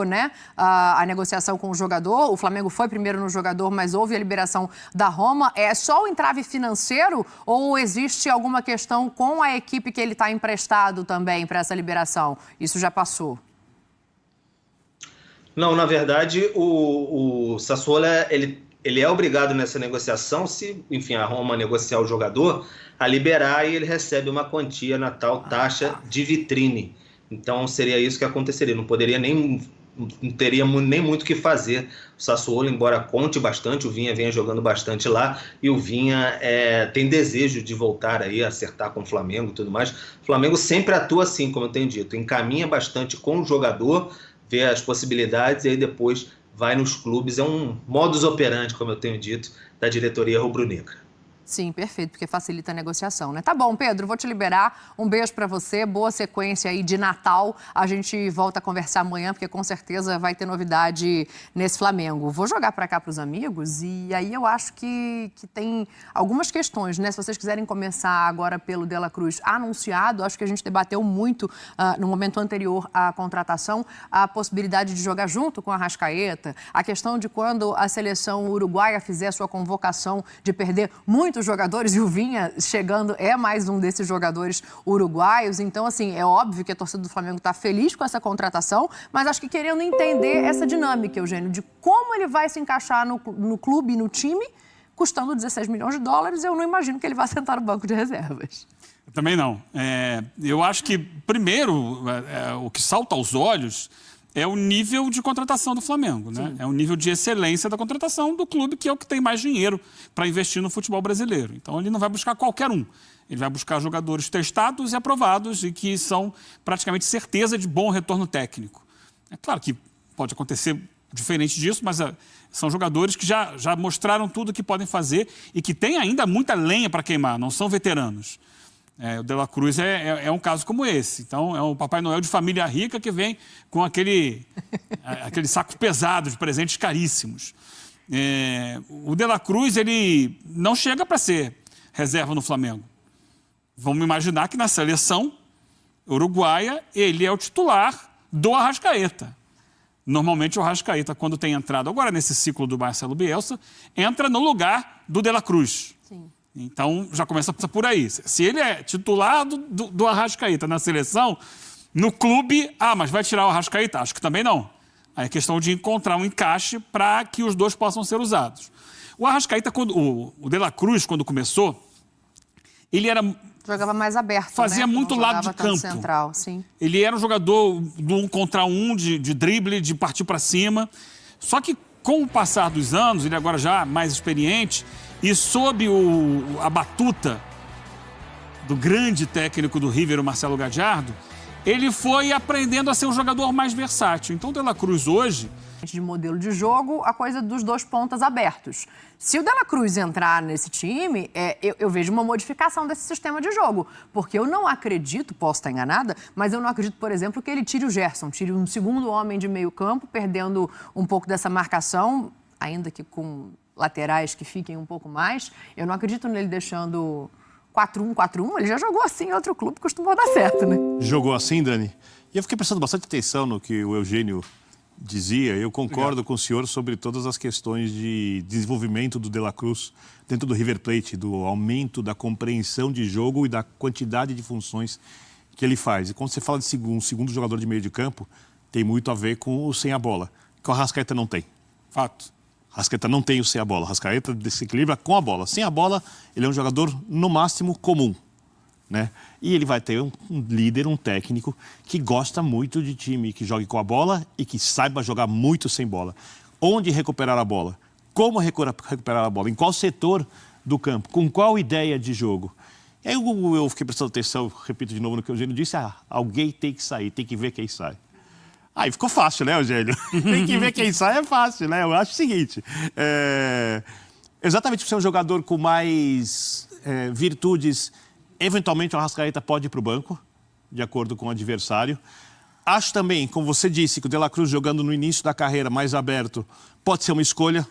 Né, a negociação com o jogador, o Flamengo foi primeiro no jogador, mas houve a liberação da Roma. É só o entrave financeiro ou existe alguma questão com a equipe que ele está emprestado também para essa liberação? Isso já passou? Não, na verdade, o Sassuolo ele é obrigado nessa negociação, se, enfim, a Roma negociar o jogador, a liberar e ele recebe uma quantia na tal taxa de vitrine. Então seria isso que aconteceria, não teria nem muito o que fazer. O Sassuolo, embora conte bastante, o Vinha venha jogando bastante lá, e o Vinha tem desejo de voltar aí, acertar com o Flamengo e tudo mais. O Flamengo sempre atua assim, como eu tenho dito, encaminha bastante com o jogador, vê as possibilidades e aí depois vai nos clubes. É um modus operandi, como eu tenho dito, da diretoria rubro-negra. Sim, perfeito, porque facilita a negociação, né? Tá bom, Pedro, vou te liberar. Um beijo para você, boa sequência aí de Natal. A gente volta a conversar amanhã, porque com certeza vai ter novidade nesse Flamengo. Vou jogar para cá para os amigos e aí eu acho que tem algumas questões, né? Se vocês quiserem começar agora pelo De La Cruz anunciado, acho que a gente debateu muito no momento anterior à contratação a possibilidade de jogar junto com a Arrascaeta, a questão de quando a seleção uruguaia fizer a sua convocação de perder muitos jogadores, e o Vinha chegando é mais um desses jogadores uruguaios. Então, assim, é óbvio que a torcida do Flamengo está feliz com essa contratação, mas acho que querendo entender essa dinâmica, Eugênio, de como ele vai se encaixar no clube e no time, custando 16 milhões de dólares, eu não imagino que ele vá sentar no banco de reservas. Eu também não. Eu acho que, primeiro, o que salta aos olhos é o nível de contratação do Flamengo, né? É o nível de excelência da contratação do clube, que é o que tem mais dinheiro para investir no futebol brasileiro. Então, ele não vai buscar qualquer um. Ele vai buscar jogadores testados e aprovados e que são praticamente certeza de bom retorno técnico. É claro que pode acontecer diferente disso, mas são jogadores que já mostraram tudo o que podem fazer e que têm ainda muita lenha para queimar, não são veteranos. O De La Cruz é um caso como esse. Então, é um Papai Noel de família rica que vem com aquele saco pesado de presentes caríssimos. O De La Cruz, ele não chega para ser reserva no Flamengo. Vamos imaginar que na seleção uruguaia ele é o titular do Arrascaeta. Normalmente o Arrascaeta, quando tem entrado agora nesse ciclo do Marcelo Bielsa, entra no lugar do De La Cruz. Sim. Então, já começa por aí. Se ele é titular do Arrascaeta na seleção, no clube, mas vai tirar o Arrascaeta? Acho que também não. Aí é questão de encontrar um encaixe para que os dois possam ser usados. O Arrascaeta, o De La Cruz, quando começou, ele jogava mais aberto, fazia muito lado de campo. Central, sim. Ele era um jogador do 1 contra 1, de drible, de partir para cima. Só que, com o passar dos anos, ele agora já mais experiente, e sob a batuta do grande técnico do River, o Marcelo Gallardo, ele foi aprendendo a ser um jogador mais versátil. Então, o De La Cruz hoje... De modelo de jogo, a coisa dos dois pontas abertos. Se o De La Cruz entrar nesse time, eu vejo uma modificação desse sistema de jogo. Porque eu não acredito, posso estar enganada, mas eu não acredito, por exemplo, que ele tire o Gerson, tire um segundo homem de meio campo, perdendo um pouco dessa marcação, ainda que com laterais que fiquem um pouco mais. Eu não acredito nele deixando 4-1-4-1. Ele já jogou assim em outro clube, costumou dar certo, né? Jogou assim, Dani? E eu fiquei prestando bastante atenção no que o Eugênio dizia. Eu concordo com o senhor sobre todas as questões de desenvolvimento do De La Cruz dentro do River Plate, do aumento da compreensão de jogo e da quantidade de funções que ele faz. E quando você fala de um segundo jogador de meio de campo, tem muito a ver com o sem a bola, que o Arrascaeta não tem. Fato. Arrascaeta não tem o sem a bola. Arrascaeta desequilibra com a bola. Sem a bola, ele é um jogador, no máximo, comum, né? E ele vai ter um líder, um técnico que gosta muito de time, que jogue com a bola e que saiba jogar muito sem bola. Onde recuperar a bola? Como recuperar a bola? Em qual setor do campo? Com qual ideia de jogo? E aí eu fiquei prestando atenção, repito de novo no que o Eugênio disse, alguém tem que sair, tem que ver quem sai. Aí ficou fácil, né, Eugênio? Tem que ver quem sai, é fácil, né? Eu acho o seguinte, exatamente por ser um jogador com mais virtudes, eventualmente o Arrascaeta pode ir para o banco, de acordo com o adversário. Acho também, como você disse, que o De La Cruz jogando no início da carreira mais aberto pode ser uma escolha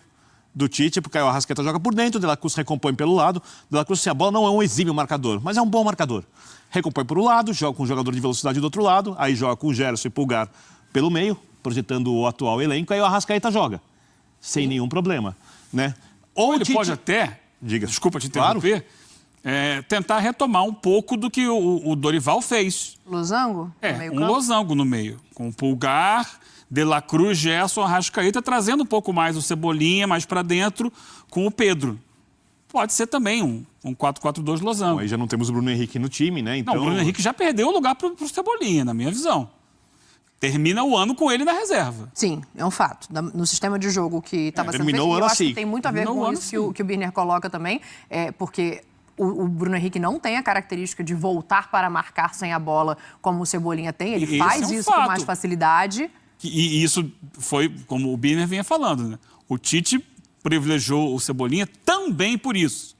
do Tite, porque o Arrascaeta joga por dentro, o De La Cruz recompõe pelo lado. O De La Cruz sem a bola não é um exímio marcador, mas é um bom marcador. Recompõe por um lado, joga com um jogador de velocidade do outro lado, aí joga com o Gerson e Pulgar pelo meio, projetando o atual elenco, aí o Arrascaeta joga, sem nenhum problema, né? Ou ele pode até, desculpa te interromper, tentar retomar um pouco do que o Dorival fez. Losango? Losango no meio, com o Pulgar, De La Cruz, Gerson, Arrascaeta, trazendo um pouco mais o Cebolinha, mais para dentro, com o Pedro. Pode ser também um 4-4-2 losango. Bom, aí já não temos o Bruno Henrique no time, né? Então... Não, o Bruno Henrique já perdeu o lugar para o Cebolinha, na minha visão. Termina o ano com ele na reserva. Sim, é um fato. No sistema de jogo que estava sendo feito, eu acho que tem muito a ver com isso que o Birner coloca também, porque o Bruno Henrique não tem a característica de voltar para marcar sem a bola como o Cebolinha tem. Ele faz isso com mais facilidade. E isso foi, como o Birner vinha falando, né? O Tite privilegiou o Cebolinha também por isso.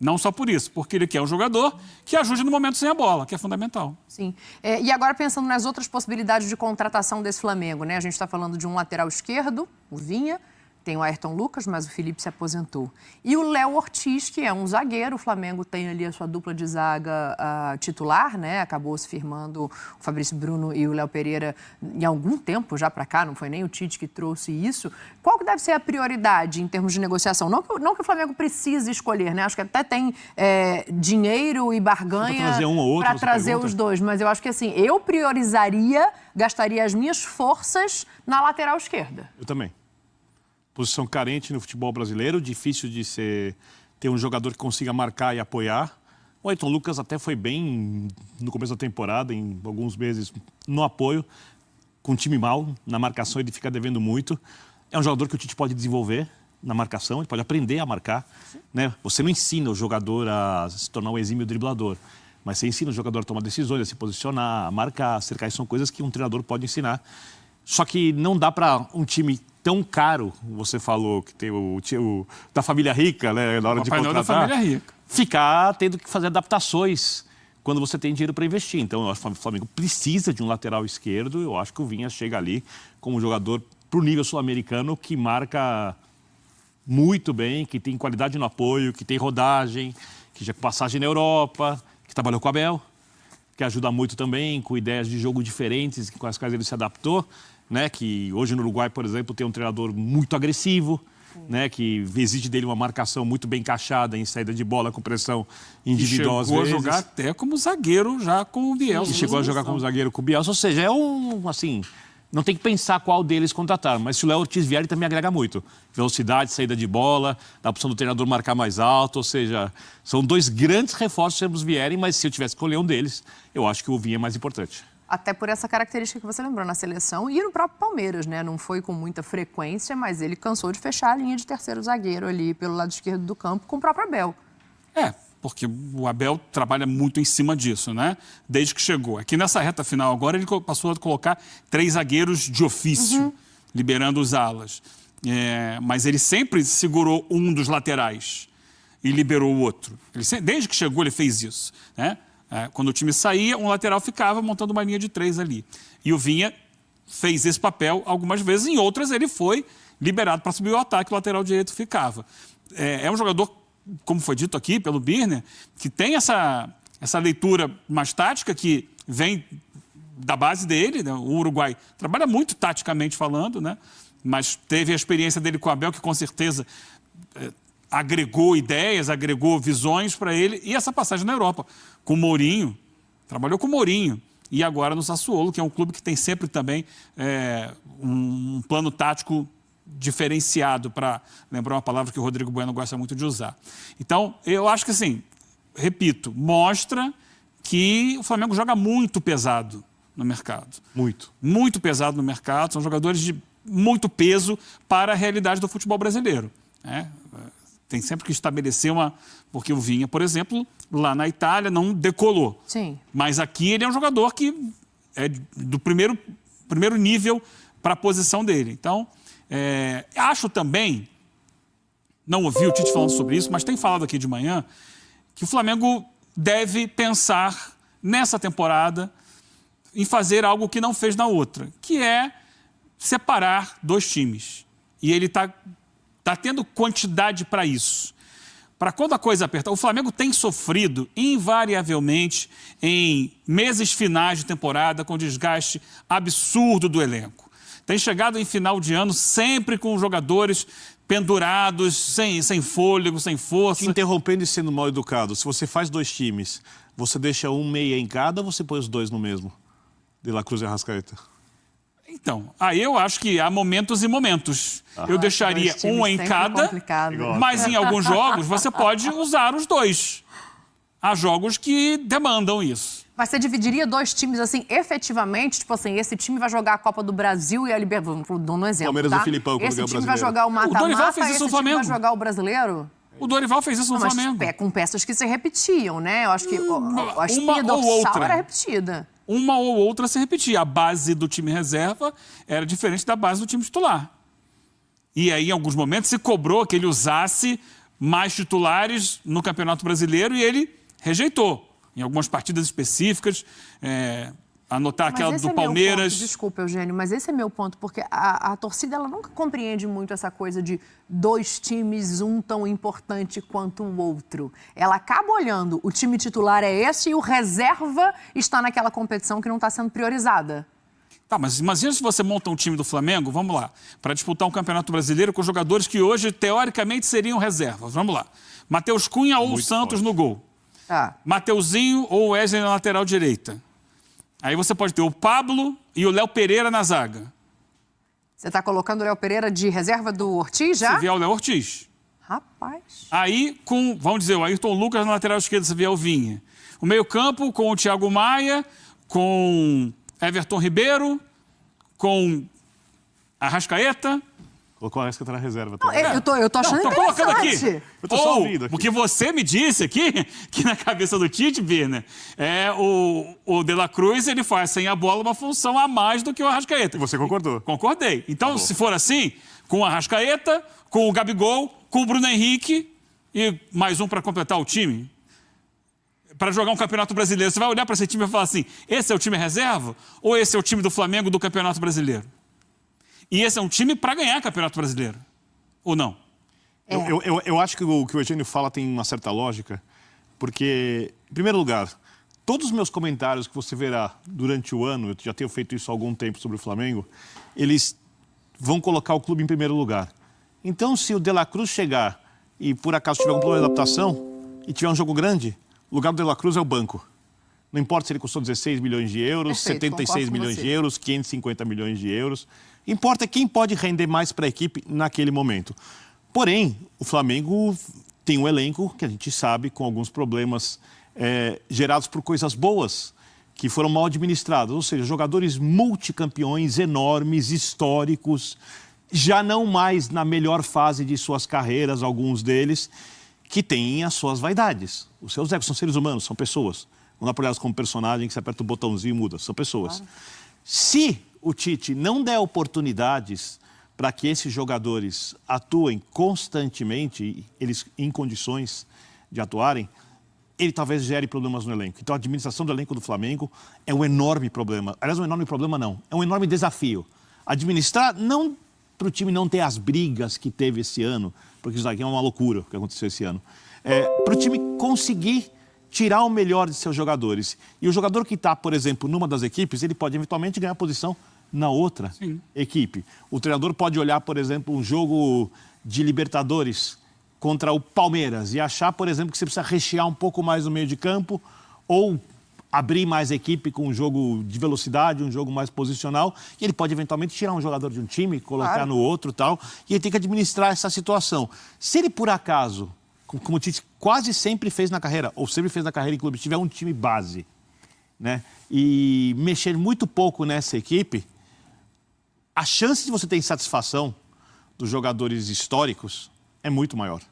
Não só por isso, porque ele quer um jogador que ajude no momento sem a bola, que é fundamental. Sim. E agora pensando nas outras possibilidades de contratação desse Flamengo, né? A gente está falando de um lateral esquerdo, o Vinha, tem o Ayrton Lucas, mas o Felipe se aposentou. E o Léo Ortiz, que é um zagueiro, o Flamengo tem ali a sua dupla de zaga titular, né? Acabou se firmando o Fabrício Bruno e o Léo Pereira em algum tempo já para cá, não foi nem o Tite que trouxe isso. Qual que deve ser a prioridade em termos de negociação? Não que o Flamengo precise escolher, né? Acho que até tem dinheiro e barganha para trazer os dois, mas eu acho que assim, eu priorizaria, gastaria as minhas forças na lateral esquerda. Eu também. Posição carente no futebol brasileiro, difícil de ter um jogador que consiga marcar e apoiar. O Ayrton Lucas até foi bem no começo da temporada, em alguns meses no apoio, com um time mal, na marcação ele fica devendo muito. É um jogador que o Tite pode desenvolver na marcação, ele pode aprender a marcar, né? Você não ensina o jogador a se tornar um exímio driblador, mas você ensina o jogador a tomar decisões, a se posicionar, a marcar, a cercar. Isso são coisas que um treinador pode ensinar. Só que não dá para um time tão caro, você falou que tem o da família rica, né, na hora de contratar, da família rica, ficar tendo que fazer adaptações quando você tem dinheiro para investir. Então, eu acho que o Flamengo precisa de um lateral esquerdo. Eu acho que o Vinha chega ali como um jogador para o nível sul-americano que marca muito bem, que tem qualidade no apoio, que tem rodagem, que já passagem na Europa, que trabalhou com o Abel, que ajuda muito também, com ideias de jogo diferentes, com as quais ele se adaptou. Né, que hoje no Uruguai, por exemplo, tem um treinador muito agressivo, né, que exige dele uma marcação muito bem encaixada em saída de bola com pressão individual às vezes. Chegou a jogar até como zagueiro já com o Bielsa. E chegou a jogar como zagueiro com o Bielsa, ou seja, assim, não tem que pensar qual deles contratar, mas se o Léo Ortiz vier, ele também agrega muito. Velocidade, saída de bola, a opção do treinador marcar mais alto, ou seja, são dois grandes reforços se ambos vierem, mas se eu tivesse que escolher um deles, eu acho que o Vinha é mais importante. Até por essa característica que você lembrou na seleção e no próprio Palmeiras, né? Não foi com muita frequência, mas ele cansou de fechar a linha de terceiro zagueiro ali pelo lado esquerdo do campo com o próprio Abel. Porque o Abel trabalha muito em cima disso, né? Desde que chegou. Aqui nessa reta final agora ele passou a colocar 3 zagueiros de ofício, liberando os alas. Mas ele sempre segurou um dos laterais e liberou o outro. Desde que chegou ele fez isso, né? Quando o time saía, um lateral ficava montando uma linha de 3 ali. E o Vinha fez esse papel algumas vezes, em outras ele foi liberado para subir o ataque, o lateral direito ficava. É um jogador, como foi dito aqui pelo Birner, que tem essa leitura mais tática que vem da base dele, né? O Uruguai trabalha muito taticamente falando, né? Mas teve a experiência dele com o Abel, que com certeza agregou ideias, agregou visões para ele. E essa passagem na Europa, com o Mourinho, trabalhou com o Mourinho. E agora no Sassuolo, que é um clube que tem sempre também um plano tático diferenciado, para lembrar uma palavra que o Rodrigo Bueno gosta muito de usar. Então, eu acho que, assim, repito, mostra que o Flamengo joga muito pesado no mercado. Muito. Muito pesado no mercado. São jogadores de muito peso para a realidade do futebol brasileiro, né? Tem sempre que estabelecer porque o Vinha, por exemplo, lá na Itália não decolou. Sim. Mas aqui ele é um jogador que é do primeiro nível para a posição dele. Então, acho também, não ouvi o Tite falando sobre isso, mas tem falado aqui de manhã, que o Flamengo deve pensar nessa temporada em fazer algo que não fez na outra, que é separar 2 times. E ele está tendo quantidade para isso. Para quando a coisa apertar, o Flamengo tem sofrido invariavelmente em meses finais de temporada com desgaste absurdo do elenco. tem chegado em final de ano sempre com jogadores pendurados, sem fôlego, sem força. Te interrompendo e sendo mal educado, se você faz 2 times, você deixa um meia em cada ou você põe os 2 no mesmo? De La Cruz e Arrascaeta. Então, aí eu acho que há momentos e momentos. Eu deixaria um em cada, mas em alguns jogos você pode usar os 2. Há jogos que demandam isso. Mas você dividiria 2 times, assim, efetivamente? Tipo assim, esse time vai jogar a Copa do Brasil e a Libertadores, dando um exemplo, Palmeiras tá? do Filipão, esse time o vai jogar o Dorival mata-mata fez e isso esse no time vai Flamengo. jogar o brasileiro? O Dorival fez isso no Flamengo. Mas com peças que se repetiam, né? Eu acho que a espinha Uma ou dorsal outra. era repetida. Uma ou outra se repetia. A base do time reserva era diferente da base do time titular. E aí, em alguns momentos, se cobrou que ele usasse mais titulares no Campeonato Brasileiro e ele rejeitou. Em algumas partidas específicas, anotar aquela do Palmeiras. Desculpa, Eugênio, mas esse é meu ponto, porque a torcida ela nunca compreende muito essa coisa de 2 times, um tão importante quanto o outro. Ela acaba olhando, o time titular é esse e o reserva está naquela competição que não está sendo priorizada. Tá, mas imagina se você monta um time do Flamengo, vamos lá, para disputar um Campeonato Brasileiro com jogadores que hoje, teoricamente, seriam reservas. Vamos lá. Matheus Cunha ou Santos no gol. Mateuzinho ou Wesley na lateral direita. Aí você pode ter o Pablo e o Léo Pereira na zaga. Você está colocando o Léo Pereira de reserva do Ortiz já? Se vier o Léo Ortiz. Rapaz. Aí, vamos dizer, o Ayrton Lucas na lateral esquerda, se vier o Vinha. O meio-campo com o Thiago Maia, com Everton Ribeiro, com Arrascaeta. Colocou a Arrascaeta na reserva Não, também. eu tô achando Tô colocando aqui. Eu tô só ouvindo aqui. Porque você me disse aqui, que na cabeça do Tite, Birner, o De La Cruz, ele faz sem a bola uma função a mais do que o Arrascaeta. E você concordou? Concordei. Então, se for assim, com o Arrascaeta, com o Gabigol, com o Bruno Henrique e mais um para completar o time, para jogar um Campeonato Brasileiro, você vai olhar para esse time e falar assim, esse é o time reserva ou esse é o time do Flamengo do Campeonato Brasileiro? E esse é um time para ganhar Campeonato Brasileiro. Ou não? Eu acho que o que o Eugênio fala tem uma certa lógica, porque, em primeiro lugar, todos os meus comentários que você verá durante o ano, eu já tenho feito isso há algum tempo sobre o Flamengo, eles vão colocar o clube em primeiro lugar. Então, se o De La Cruz chegar e, por acaso, tiver um problema de adaptação e tiver um jogo grande, o lugar do De La Cruz é o banco. Não importa se ele custou 16 milhões de euros, Perfeito, 76 milhões de euros, 550 milhões de euros. Importa quem pode render mais para a equipe naquele momento. Porém, o Flamengo tem um elenco que a gente sabe com alguns problemas gerados por coisas boas que foram mal administrados. Ou seja, jogadores multicampeões, enormes, históricos, já não mais na melhor fase de suas carreiras, alguns deles, que têm as suas vaidades. Os seus egos são seres humanos, são pessoas. Não dá para olhar como personagem que você aperta o botãozinho e muda. São pessoas. Claro. Se o Tite não der oportunidades para que esses jogadores atuem constantemente, eles em condições de atuarem, ele talvez gere problemas no elenco. Então, a administração do elenco do Flamengo é um enorme problema. Aliás, um enorme problema não. É um enorme desafio. Administrar, não para o time não ter as brigas que teve esse ano, porque isso aqui é uma loucura o que aconteceu esse ano. Para o time conseguir tirar o melhor de seus jogadores. E o jogador que está, por exemplo, numa das equipes, ele pode eventualmente ganhar posição na outra equipe. O treinador pode olhar, por exemplo, um jogo de Libertadores contra o Palmeiras e achar, por exemplo, que você precisa rechear um pouco mais no meio de campo ou abrir mais a equipe com um jogo de velocidade, um jogo mais posicional, e ele pode eventualmente tirar um jogador de um time, colocar no outro e tal, e ele tem que administrar essa situação. Se ele, por acaso, como o Tite quase sempre fez na carreira, ou sempre fez na carreira em clube, tiver um time base, né, e mexer muito pouco nessa equipe, a chance de você ter insatisfação dos jogadores históricos é muito maior.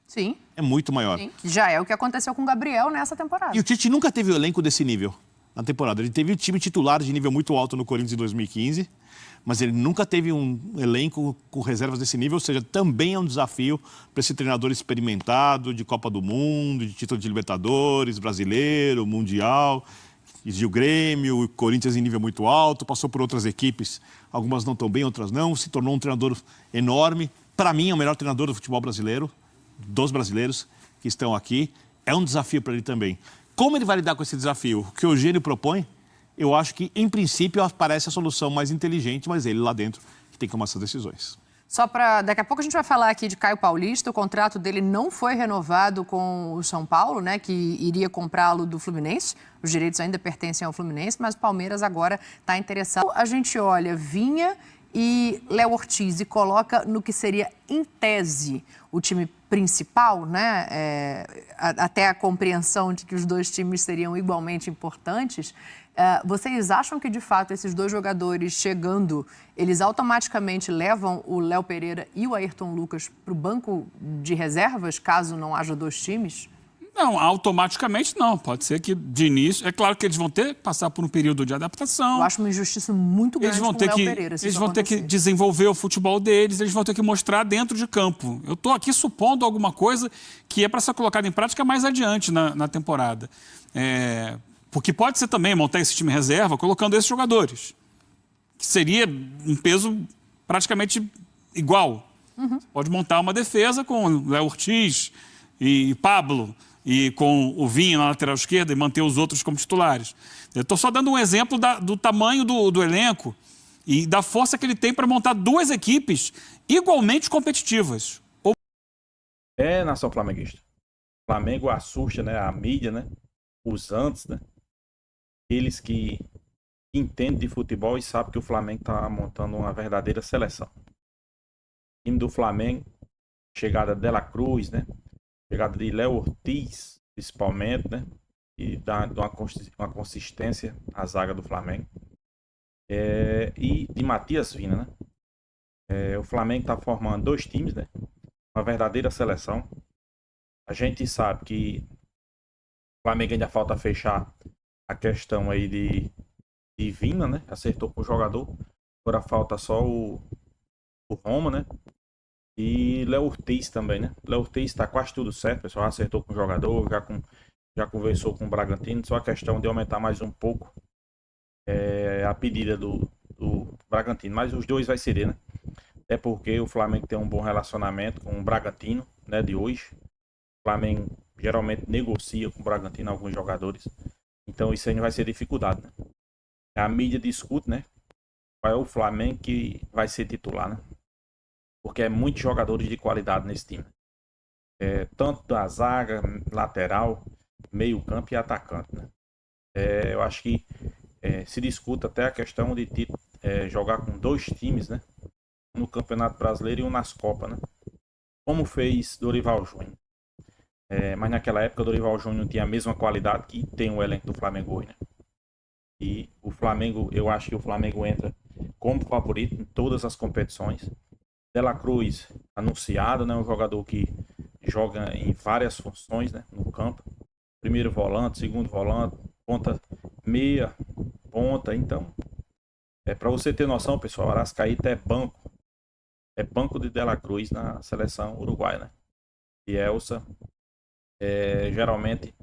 Sim. É muito maior. Sim. Já é o que aconteceu com o Gabriel nessa temporada. E o Tite nunca teve o elenco desse nível na temporada. Ele teve o time titular de nível muito alto no Corinthians em 2015, mas ele nunca teve um elenco com reservas desse nível, ou seja, também é um desafio para esse treinador experimentado de Copa do Mundo, de título de Libertadores, brasileiro, mundial. Exigiu o Grêmio, o Corinthians em nível muito alto, passou por outras equipes, algumas não tão bem, outras não, se tornou um treinador enorme. Para mim, é o melhor treinador do futebol brasileiro, dos brasileiros que estão aqui. É um desafio para ele também. Como ele vai lidar com esse desafio? O que o Eugênio propõe eu acho que, em princípio, parece a solução mais inteligente, mas ele lá dentro que tem que tomar essas decisões. Só para... Daqui a pouco a gente vai falar aqui de Caio Paulista. O contrato dele não foi renovado com o São Paulo, né? Que iria comprá-lo do Fluminense. Os direitos ainda pertencem ao Fluminense, mas o Palmeiras agora está interessado. A gente olha Vinha e Léo Ortiz e coloca no que seria, em tese, o time principal, né? Até a compreensão de que os dois times seriam igualmente importantes. Vocês acham que, de fato, esses dois jogadores chegando, eles automaticamente levam o Léo Pereira e o Ayrton Lucas para o banco de reservas, caso não haja dois times? Não, automaticamente não. Pode ser que, de início... É claro que eles vão ter que passar por um período de adaptação. Eu acho uma injustiça muito grande com o Léo Pereira, se Eles isso vão ter que acontecer. desenvolver o futebol deles, eles vão ter que mostrar dentro de campo. Eu estou aqui supondo alguma coisa que é para ser colocada em prática mais adiante na temporada. Porque pode ser também montar esse time reserva colocando esses jogadores, que seria um peso praticamente igual. Você pode montar uma defesa com Léo Ortiz e Pablo, e com o Vinha na lateral esquerda e manter os outros como titulares. Eu estou só dando um exemplo do tamanho do elenco e da força que ele tem para montar duas equipes igualmente competitivas. É nação flamenguista. O Flamengo assusta, né, a mídia, né, os antes, né, aqueles que entendem de futebol e sabem que o Flamengo está montando uma verdadeira seleção. O time do Flamengo, chegada de Dela Cruz, né, chegada de Léo Ortiz, principalmente, né, e dá uma consistência à zaga do Flamengo. E de Matias Vina, né. O Flamengo está formando dois times, né, uma verdadeira seleção. A gente sabe que o Flamengo ainda falta fechar a questão aí de Vina, né? Acertou com o jogador. Agora falta só o Roma, né? E Léo Ortiz também, né? Léo Ortiz está quase tudo certo, pessoal. Acertou com o jogador, já conversou com o Bragantino. Só a questão de aumentar mais um pouco a pedida do Bragantino. Mas os dois vai ceder, né? Até porque o Flamengo tem um bom relacionamento com o Bragantino, né? De hoje. O Flamengo geralmente negocia com o Bragantino alguns jogadores. Então isso aí não vai ser dificuldade, né? A mídia discute, né? Qual é o Flamengo que vai ser titular, né? Porque é muitos jogadores de qualidade nesse time. Tanto da zaga, lateral, meio campo e atacante, né? Eu acho que se discute até a questão de jogar com dois times, né? Um no Campeonato Brasileiro e um nas Copas, né? Como fez Dorival Júnior. Mas naquela época o Dorival Júnior não tinha a mesma qualidade que tem o elenco do Flamengo hoje, né? E o Flamengo, eu acho que o Flamengo entra como favorito em todas as competições. Dela Cruz, anunciado, né? Um jogador que joga em várias funções, né? No campo. Primeiro volante, segundo volante, ponta meia, ponta. Então, para você ter noção, pessoal, Arrascaeta é banco. É banco de Dela Cruz na seleção uruguaia, né? E Elsa geralmente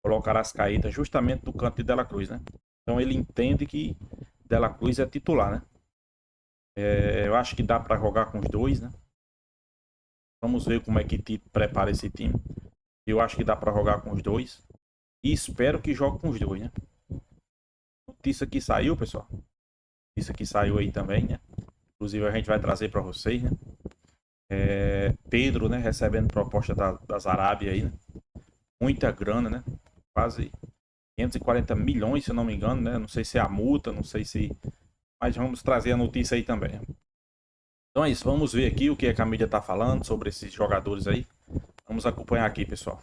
coloca Arrascaeta justamente do canto de Dela Cruz, né? Então ele entende que Dela Cruz é titular, né? Eu acho que dá para jogar com os dois, né? Vamos ver como é que Tite prepara esse time. Eu acho que dá para jogar com os dois. E espero que jogue com os dois, né? Notícia que saiu, pessoal. Notícia que saiu aí também, né? Inclusive a gente vai trazer para vocês, né? Pedro, né? Recebendo proposta das Arábia aí, né? Muita grana, né? Quase 540 milhões, se eu não me engano, né? Não sei se é a multa, não sei se... Mas vamos trazer a notícia aí também. Então é isso, vamos ver aqui o que a mídia tá falando sobre esses jogadores aí. Vamos acompanhar aqui, pessoal.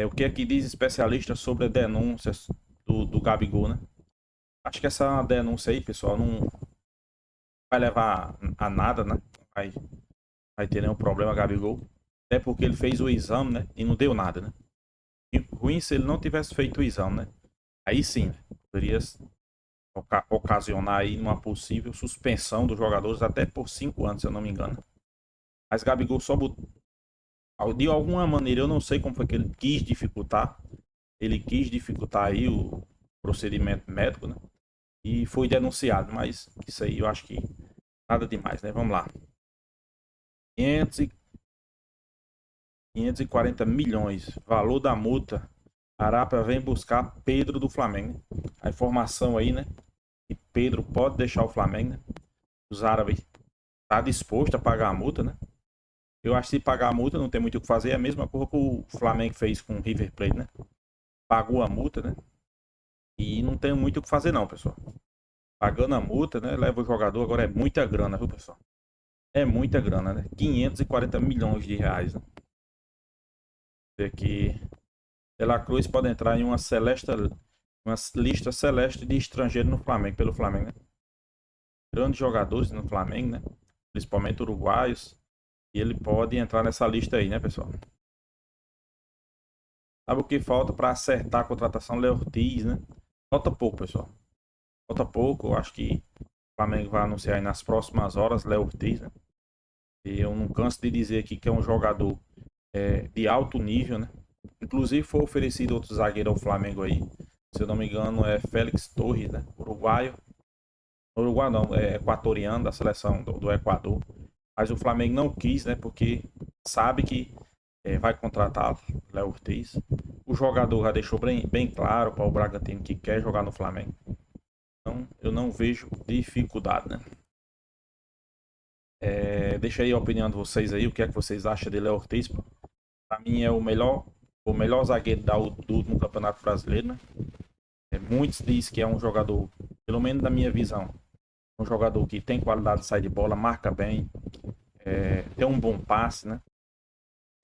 O que é que diz especialista sobre a denúncia do Gabigol, né? Acho que essa denúncia aí, pessoal, não vai levar a nada, né? Vai ter nenhum problema, Gabigol. Até porque ele fez o exame, né? E não deu nada, né? E ruim se ele não tivesse feito o exame, né? Aí sim, né? Poderia ocasionar aí uma possível suspensão dos jogadores até por 5 anos, se eu não me engano. Mas Gabigol só botou... De alguma maneira, eu não sei como foi que ele quis dificultar. Ele quis dificultar aí o procedimento médico, né? E foi denunciado, mas isso aí eu acho que nada demais, né? Vamos lá. 540 milhões. Valor da multa. Arábia vem buscar Pedro do Flamengo. A informação aí, né? Que Pedro pode deixar o Flamengo, né? Os árabes tá disposto a pagar a multa, né? Eu acho que se pagar a multa não tem muito o que fazer. É a mesma coisa que o Flamengo fez com o River Plate, né? Pagou a multa, né? E não tem muito o que fazer não, pessoal. Pagando a multa, né? Leva o jogador. Agora é muita grana, viu, pessoal? É muita grana, né? 540 milhões de reais, né? Que De La Cruz pode entrar em uma lista celeste de estrangeiros no Flamengo, pelo Flamengo, né? Grandes jogadores no Flamengo, né? Principalmente uruguaios. E ele pode entrar nessa lista aí, né, pessoal? Sabe o que falta para acertar a contratação? Léo Ortiz, né? Falta pouco, pessoal. Falta pouco. Eu acho que o Flamengo vai anunciar aí nas próximas horas Léo Ortiz, né? E eu não canso de dizer aqui que é um jogador de alto nível, né? Inclusive foi oferecido outro zagueiro ao Flamengo aí. Se eu não me engano é Félix Torres, né? Uruguaio. Uruguai não, é equatoriano da seleção do Equador. Mas o Flamengo não quis, né? Porque sabe que vai contratar Léo Ortiz. O jogador já deixou bem claro para o Bragantino que quer jogar no Flamengo. Então eu não vejo dificuldade, né? Deixa aí a opinião de vocês aí. O que é que vocês acham de Léo Ortiz? Para mim é o melhor zagueiro do último Campeonato Brasileiro, né? Muitos dizem que é um jogador, pelo menos da minha visão, um jogador que tem qualidade de sair de bola, marca bem, tem um bom passe, né?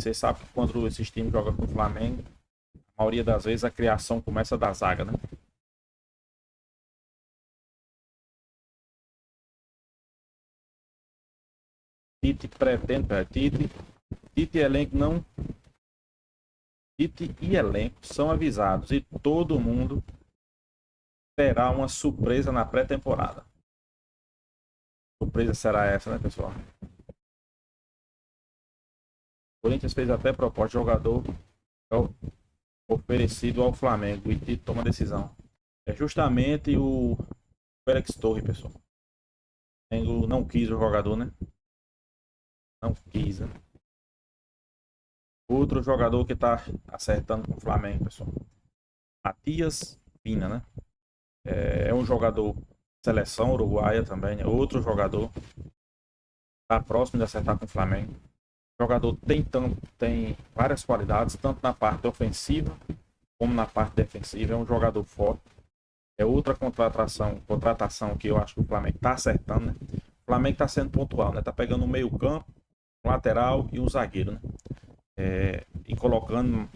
Você sabe que quando esses times jogam com o Flamengo, a maioria das vezes a criação começa da zaga, né? Tite pretende, Tite e elenco não. Tite e elenco são avisados e todo mundo terá uma surpresa na pré-temporada. Surpresa será essa, né, pessoal? O Corinthians fez até proposta de jogador oferecido ao Flamengo e Tite toma decisão. É justamente o Félix Torres, pessoal. O Flamengo não quis o jogador, né? Não quis, né? Outro jogador que tá acertando com o Flamengo, pessoal. Matias Pina, né? É um jogador seleção uruguaia também, né? Outro jogador tá próximo de acertar com o Flamengo. O jogador tem várias qualidades, tanto na parte ofensiva como na parte defensiva. É um jogador forte. É outra contratação que eu acho que o Flamengo tá acertando, né? O Flamengo tá sendo pontual, né? Tá pegando um meio campo, um lateral e um zagueiro, né? E colocando